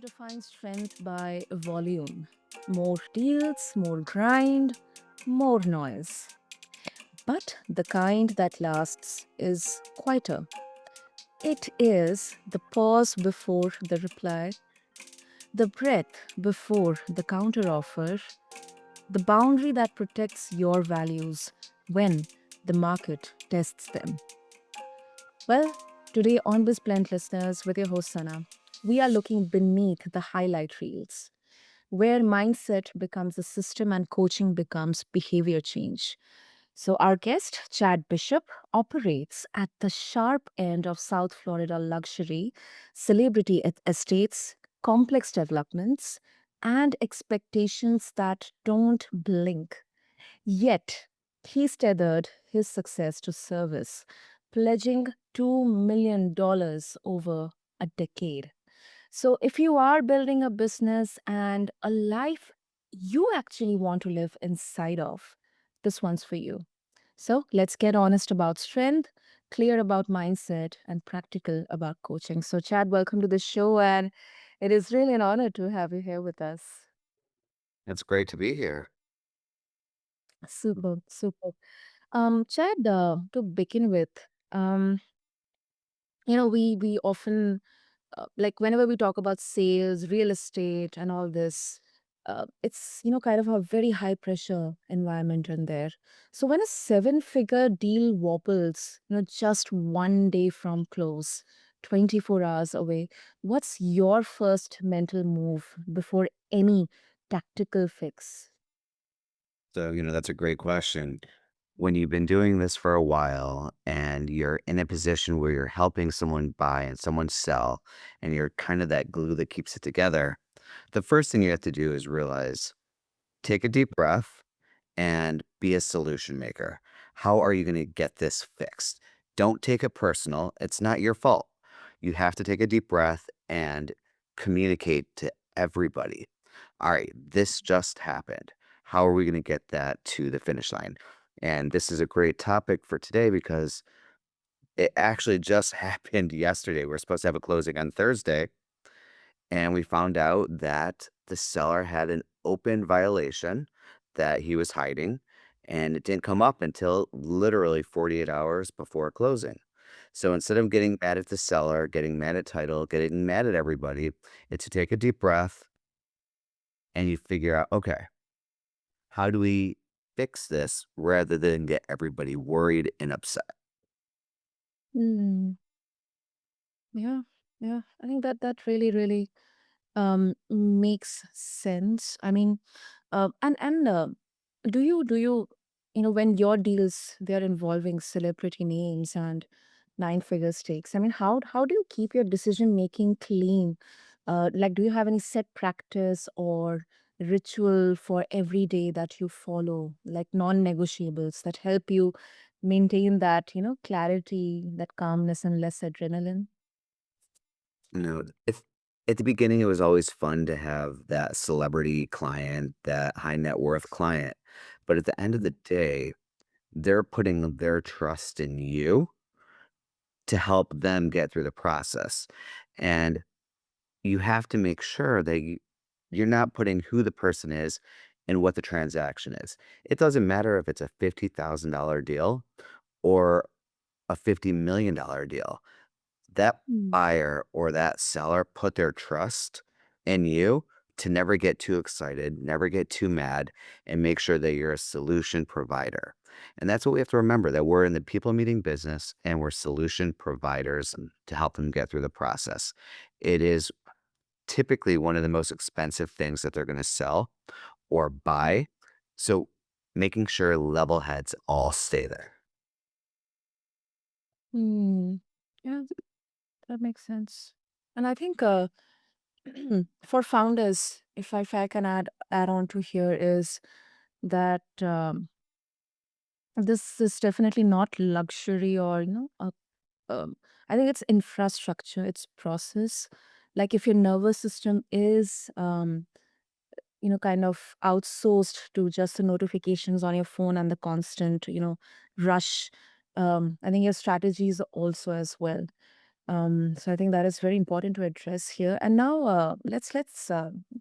define strength by volume. More deals, more grind, more noise. But the kind that lasts is quieter. It is the pause before the reply, the breath before the counteroffer, the boundary that protects your values when the market tests them. Well, today on BizBlend listeners with your host Sana, we are looking beneath the highlight reels, where mindset becomes a system and coaching becomes behavior change. So, our guest, Chad Bishop, operates at the sharp end of South Florida luxury, celebrity estates, complex developments, and expectations that don't blink. Yet, he's tethered his success to service, pledging $2 million over a decade. So, if you are building a business and a life you actually want to live inside of, this one's for you. So, let's get honest about strength, clear about mindset, and practical about coaching. So, Chad, welcome to the show, and it is really an honor to have you here with us. It's great to be here. Super, super. Chad, to begin with, um, we often like whenever we talk about sales, real estate, and all this, it's kind of a very high pressure environment in there. So when a seven-figure deal wobbles, just one day from close, 24 hours away, what's your first mental move before any tactical fix? That's a great question. When you've been doing this for a while and you're in a position where you're helping someone buy and someone sell, and you're kind of that glue that keeps it together, the first thing you have to do is realize take a deep breath and be a solution maker. How are you going to get this fixed? Don't take it personal. It's not your fault. You have to take a deep breath and communicate to everybody. All right, this just happened. How are we going to get that to the finish line? And this is a great topic for today because it actually just happened yesterday. We're supposed to have a closing on Thursday, and we found out that the seller had an open violation that he was hiding, and it didn't come up until literally 48 hours before closing. So instead of getting mad at the seller, getting mad at title, getting mad at everybody, it's to take a deep breath and you figure out, okay, how do we fix this rather than get everybody worried and upset? Hmm. Yeah, yeah. I think that really, really makes sense. I mean, and do you when your deals they're involving celebrity names and nine-figure stakes? I mean, how do you keep your decision making clean? Like, do you have any set practice or ritual for every day that you follow, like non-negotiables that help you maintain that clarity, that calmness, and less adrenaline? If at the beginning it was always fun to have that celebrity client, that high net worth client, but at the end of the day, they're putting their trust in you to help them get through the process. And you have to make sure that you're not putting who the person is and what the transaction is. It doesn't matter if it's a $50,000 deal or a $50 million deal. That Mm. buyer or that seller put their trust in you to never get too excited, never get too mad, and make sure that you're a solution provider. And that's what we have to remember, that we're in the people meeting business and we're solution providers to help them get through the process. It is typically one of the most expensive things that they're going to sell or buy. So making sure level heads all stay there. Hmm. Yeah, that makes sense. And I think for founders, if I can add on to here is that this is definitely not luxury or I think it's infrastructure, it's process. Like if your nervous system is kind of outsourced to just the notifications on your phone and the constant rush. I think your strategies also as well. So I think that is very important to address here. And now let's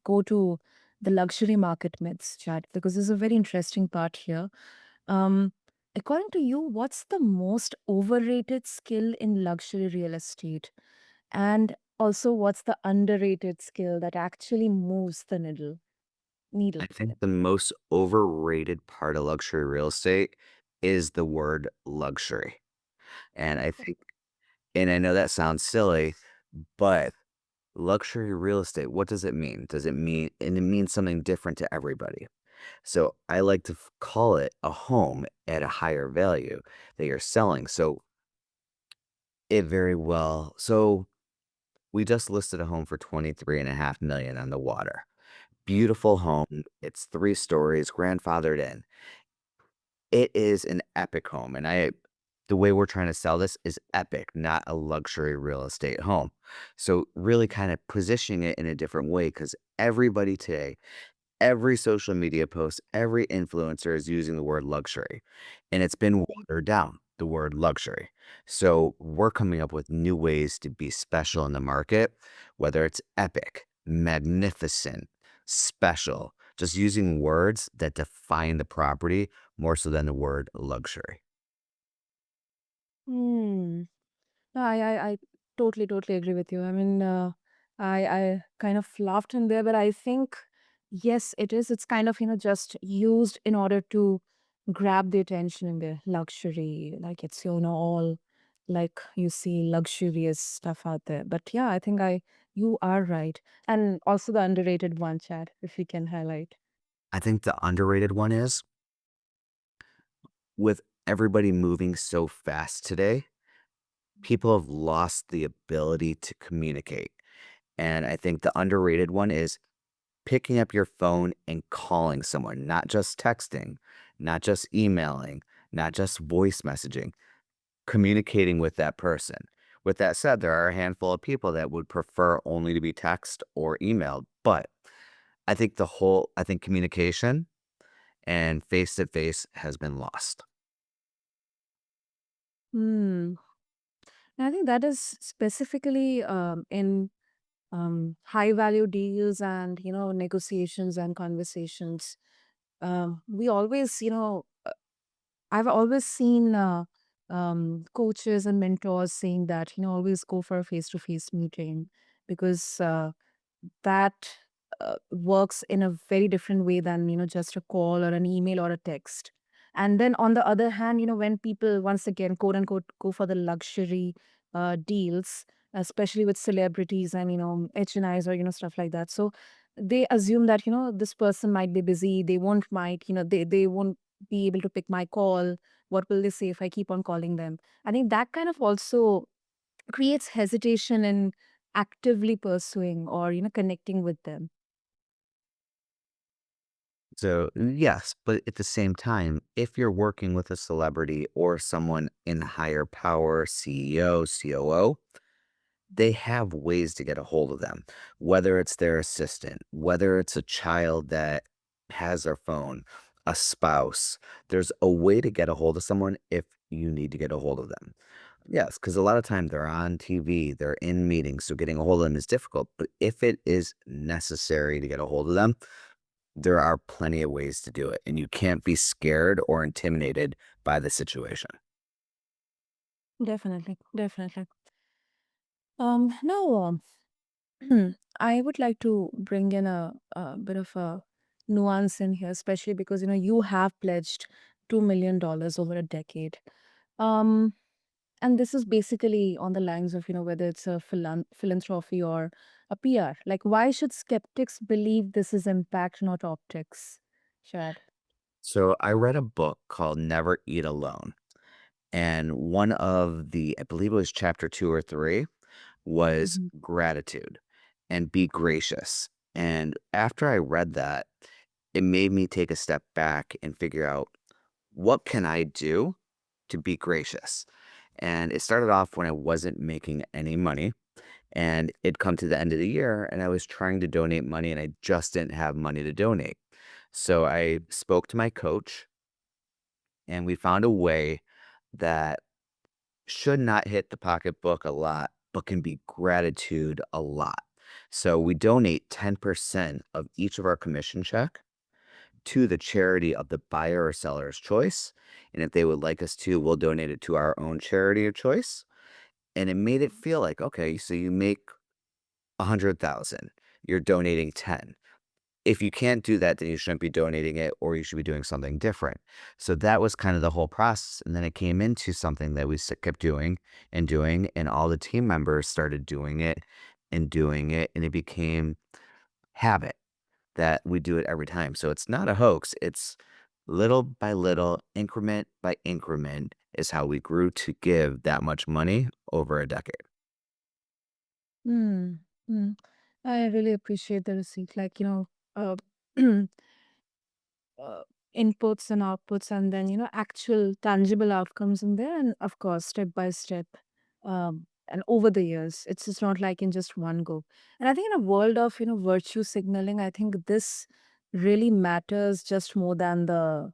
go to the luxury market myths, Chad, because this is a very interesting part here. Um, According to you, what's the most overrated skill in luxury real estate? And also, what's the underrated skill that actually moves the needle? I Needle. think the most overrated part of luxury real estate is the word luxury. And I think and I know that sounds silly, but luxury real estate, what does it mean? Does it mean and it means something different to everybody. So I like to call it a home at a higher value that you're selling. So it very well. So we just listed a home for 23.5 million on the water. Beautiful home. It's 3 stories, grandfathered in. It is an epic home, and the way we're trying to sell this is epic, not a luxury real estate home. So really kind of positioning it in a different way because everybody today, every social media post, every influencer is using the word luxury, and it's been watered down, the word luxury. So we're coming up with new ways to be special in the market, whether it's epic, magnificent, special, just using words that define the property more so than the word luxury. Hmm. No, I totally agree with you. I mean, I kind of laughed in there, but I think, yes, it is. It's kind of, just used in order to grab the attention in the luxury. Like it's, all like you see luxurious stuff out there. But yeah, I think you are right. And also the underrated one, Chad, if we can highlight. I think the underrated one is with everybody moving so fast today, people have lost the ability to communicate. And I think the underrated one is picking up your phone and calling someone, not just texting, not just emailing, not just voice messaging, communicating with that person. With that said, there are a handful of people that would prefer only to be text or emailed, but I think communication and face to face has been lost. Hmm. And I think that is specifically in high value deals and negotiations and conversations. We always I've always seen coaches and mentors saying that always go for a face to face meeting because that works in a very different way than just a call or an email or a text. And then on the other hand, when people once again quote unquote go for the luxury deals, especially with celebrities and HNIs or stuff like that, so they assume that this person might be busy, they won't might they won't be able to pick my call. What will they say if I keep on calling them? I think that kind of also creates hesitation in actively pursuing or connecting with them. So, yes, but at the same time, if you're working with a celebrity or someone in higher power, CEO, COO, they have ways to get a hold of them, whether it's their assistant, whether it's a child that has their phone, a spouse. There's a way to get a hold of someone if you need to get a hold of them. Yes, because a lot of time they're on TV, they're in meetings, so getting a hold of them is difficult. But if it is necessary to get a hold of them, there are plenty of ways to do it, and you can't be scared or intimidated by the situation. Definitely, definitely. No, I would like to bring in a bit of a nuance in here, especially because you have pledged $2 million over a decade. Um, and this is basically on the lines of whether it's a philanthropy or a PR. Like, why should skeptics believe this is impact, not optics? Shad. So I read a book called Never Eat Alone. And one of the, I believe it was chapter 2 or 3, was Mhm. gratitude and be gracious. And after I read that, it made me take a step back and figure out what can I do to be gracious. And it started off when I wasn't making any money and it'd come to the end of the year and I was trying to donate money and I just didn't have money to donate. So I spoke to my coach and we found a way that should not hit the pocketbook a lot, but can be gratitude a lot. So we donate 10% of each of our commission check to the charity of the buyer or seller's choice. And if they would like us to, we'll donate it to our own charity of choice. And it made it feel like, okay, so you make 100,000, you're donating 10. If you can't do that, then you shouldn't be donating it, or you should be doing something different. So that was kind of the whole process. And then it came into something that we kept doing, and all the team members started doing it and doing it. And it became habit that we do it every time. So it's not a hoax. It's little by little, increment by increment, is how we grew to give that much money over a decade. Mm, mm. I really appreciate the receipt. Like, uh, uh, inputs and outputs, and then actual tangible outcomes in there, and of course step by step, and over the years, it's just not like in just one go. And I think in a world of virtue signaling, I think this really matters just more than the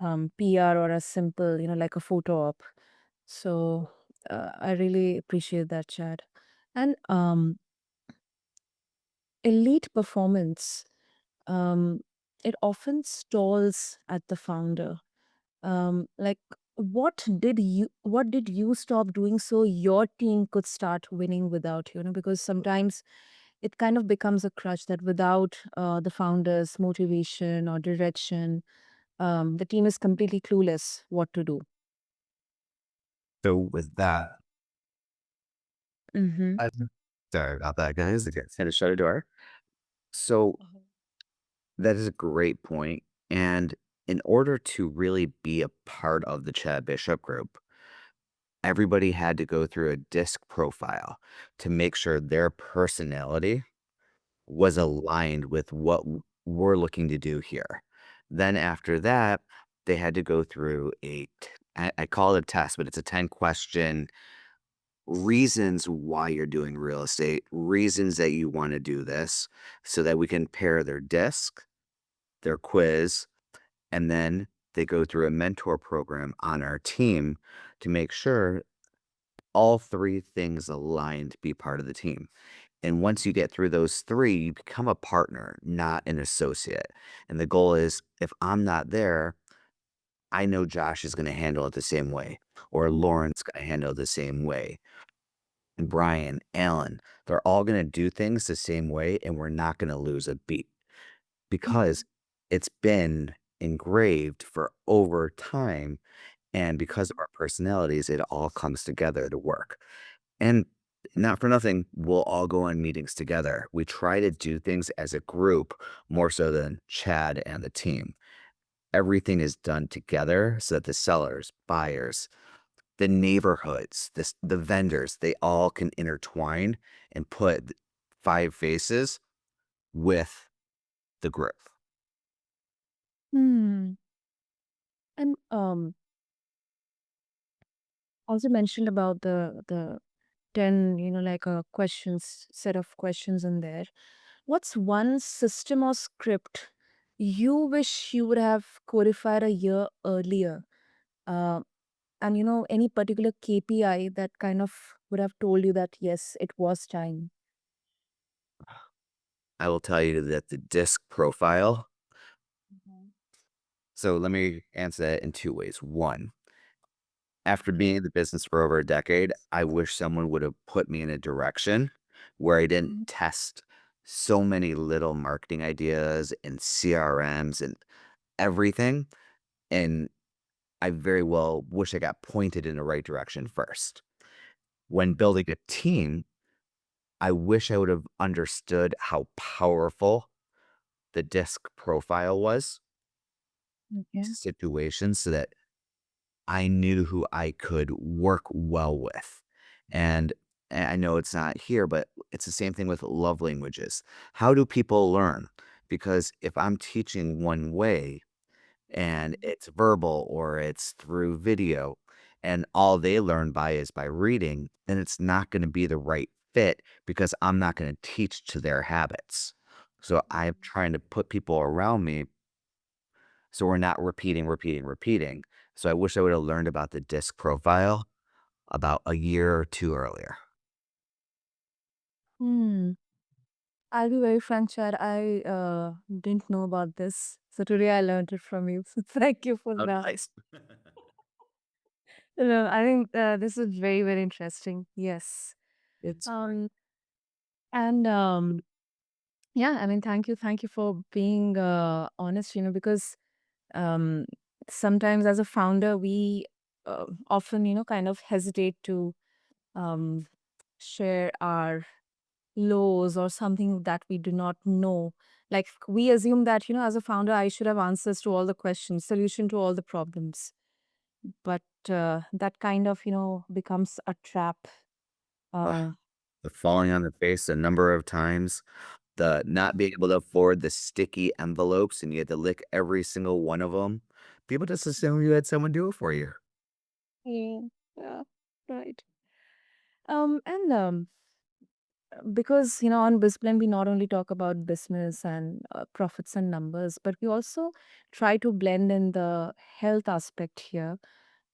PR or a simple like a photo op. So I really appreciate that, Chad. And elite performance, um, it often stalls at the founder. Like, what did you stop doing so your team could start winning without you? Because sometimes it kind of becomes a crutch that without the founder's motivation or direction, the team is completely clueless what to do. So with that, Mm-hmm. I sorry about that, guys. I had to shut a door. So that is a great point. And in order to really be a part of the Chad Bishop group, everybody had to go through a disc profile to make sure their personality was aligned with what we're looking to do here. Then after that, they had to go through I call it a test, but it's a 10 question reasons why you're doing real estate, reasons that you want to do this, so that we can pair their disc, their quiz, and then they go through a mentor program on our team to make sure all three things align to be part of the team. And once you get through those three, you become a partner, not an associate. And the goal is if I'm not there, I know Josh is going to handle it the same way, or Lauren's going to handle it the same way. And Brian, Alan, they're all going to do things the same way, and we're not going to lose a beat because it's been engraved for over time. And because of our personalities, it all comes together to work. And not for nothing, we'll all go on meetings together. We try to do things as a group more so than Chad and the team. Everything is done together so that the sellers, buyers, the neighborhoods, the vendors, they all can intertwine and put five faces with the group. Hmm. And also mentioned about the 10 like a questions set of questions in there. What's one system or script you wish you would have codified a year earlier? uh, and any particular KPI that kind of would have told you that yes, it was time. I will tell you that the disc profile. Mhm. So let me answer that in two ways. One, after being in the business for over a decade, I wish someone would have put me in a direction where I didn't Mhm. test so many little marketing ideas and CRMs and everything. And I very well wish I got pointed in the right direction first. When building a team, I wish I would have understood how powerful the disc profile was Okay. to situations so that I knew who I could work well with. And I know it's not here, but it's the same thing with love languages. How do people learn? Because if I'm teaching one way and it's verbal or it's through video and all they learn by is by reading, then it's not going to be the right fit because I'm not going to teach to their habits. So I'm trying to put people around me so we're not repeating. So I wish I would have learned about the disc profile about a year or two earlier. Hmm. I'll be very frank, Chad. I didn't know about this. So today I learned it from you. So thank you for Oh, that. nice. No, I think this is very, very interesting. Yes. It's Um, and yeah, I mean, thank you for being honest, because um, sometimes as a founder, we often, kind of hesitate to um, share our lows or something that we do not know. Like we assume that, as a founder, I should have answers to all the questions, solution to all the problems. But that kind of, becomes a trap. ugh, Uh, the falling on the face a number of times, the not being able to afford the sticky envelopes and you had to lick every single one of them. People just assume you had someone do it for you. yeah, yeah, right. And because on BizBlend we not only talk about business and profits and numbers, but we also try to blend in the health aspect here.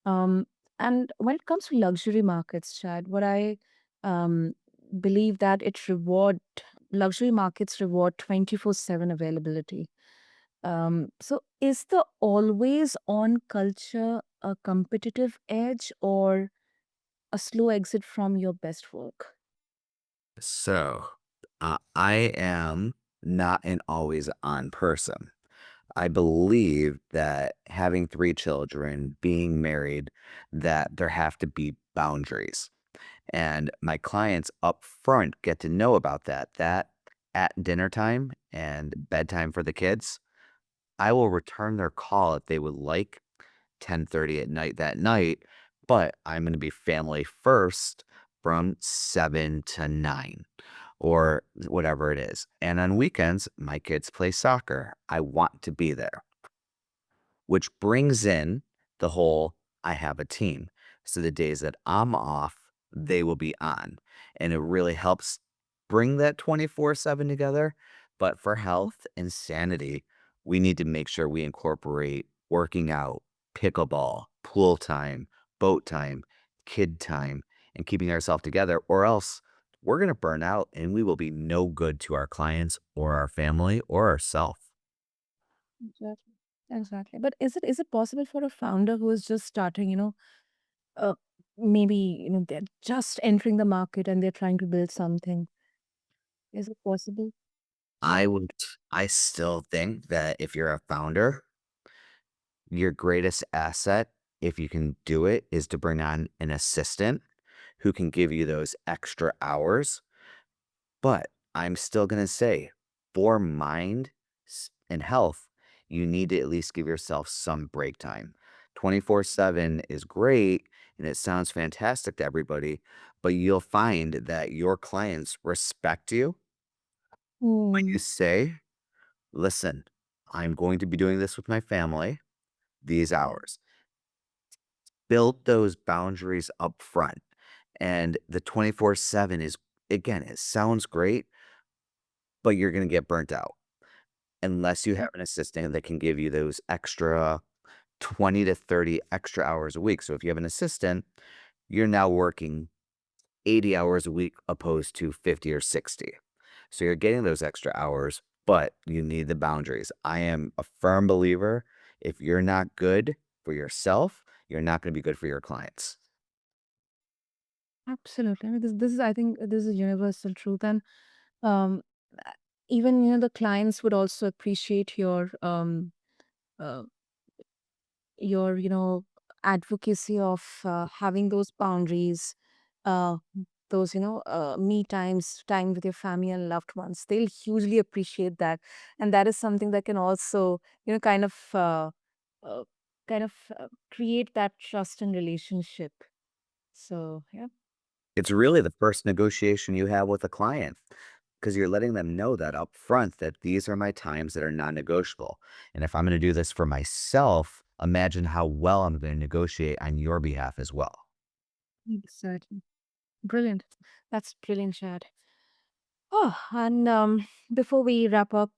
Um, and when it comes to luxury markets, Chad, what I um, believe that it reward luxury markets reward 24/7 availability. So is the always on culture a competitive edge or a slow exit from your best work? So, I am not an always on person. I believe that having 3 children, being married, that there have to be boundaries. And my clients up front get to know about that at dinner time and bedtime for the kids, I will return their call if they would like 10:30 at night that night, but I'm gonna be family first from 7 to 9 or whatever it is. And on weekends, my kids play soccer. I want to be there, which brings in the whole I have a team. So the days that I'm off, they will be on. And it really helps bring that 24/7 together. But for health and sanity, we need to make sure we incorporate working out, pickleball, pool time, boat time, kid time, and keeping ourselves together, or else we're going to burn out and we will be no good to our clients or our family or ourselves. Exactly. Exactly. But is it possible for a founder who is just starting, uh, maybe, they're just entering the market and they're trying to build something. Is it possible? I would I still think that if you're a founder, your greatest asset, if you can do it, is to bring on an assistant who can give you those extra hours. But I'm still gonna say, for mind and health, you need to at least give yourself some break time. 24/7 is great and it sounds fantastic to everybody, but you'll find that your clients respect you when Hmm. you say, listen, I'm going to be doing this with my family these hours. Build those boundaries up front. And the 24/7 is, again, it sounds great, but you're going to get burnt out unless you have an assistant that can give you those extra 20 to 30 extra hours a week. So if you have an assistant, you're now working 80 hours a week opposed to 50 or 60. So you're getting those extra hours, but you need the boundaries. I am a firm believer if you're not good for yourself, you're not going to be good for your clients. Absolutely. I mean, this is I think this is universal truth. And um, uh, even the clients would also appreciate uh, your advocacy of having those boundaries, uh, those me times, time with your family and loved ones. They'll hugely appreciate that, and that is something that can also kind of uh, create that trust and relationship. So yeah. It's really the first negotiation you have with a client because you're letting them know that up front that these are my times that are non-negotiable. And if I'm going to do this for myself, imagine how well I'm going to negotiate on your behalf as well. Exactly. Brilliant. That's brilliant, Chad. Oh, and before we wrap up,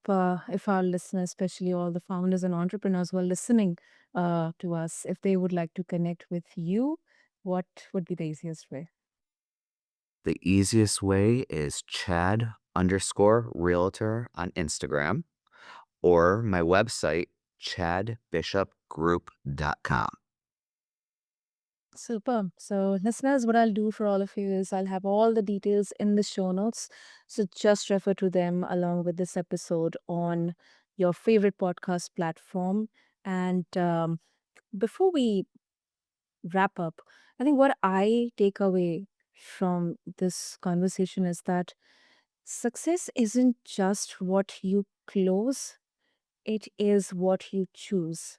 if our listeners, especially all the founders and entrepreneurs who are listening to us, if they would like to connect with you, what would be the easiest way? The easiest way is Chad underscore realtor on Instagram or my website, chadbishopgroup.com. Super. So, listeners, what I'll do for all of you is I'll have all the details in the show notes. So, just refer to them along with this episode on your favorite podcast platform. And before we wrap up, I think what I take away from this conversation is that success isn't just what you close, it is what you choose.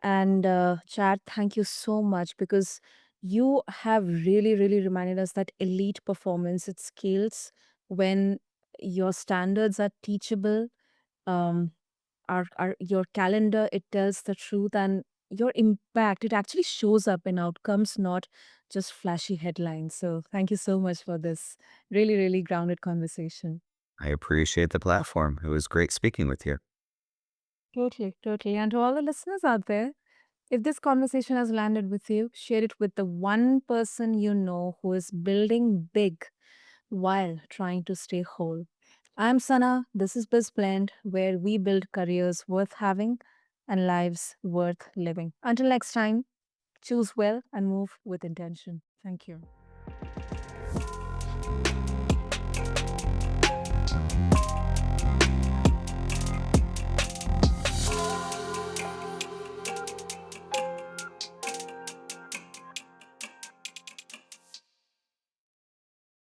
And Chad, thank you so much because you have really, really reminded us that elite performance it scales when your standards are teachable. Um, your calendar it tells the truth, and your impact it actually shows up in outcomes, not just flashy headlines. So thank you so much for this really, really grounded conversation. I appreciate the platform. It was great speaking with you. Totally, totally. And to all the listeners out there, if this conversation has landed with you, share it with the one person you know who is building big while trying to stay whole. I'm Sana. This is BizBlend, where we build careers worth having and lives worth living. Until next time, choose well and move with intention. Thank you.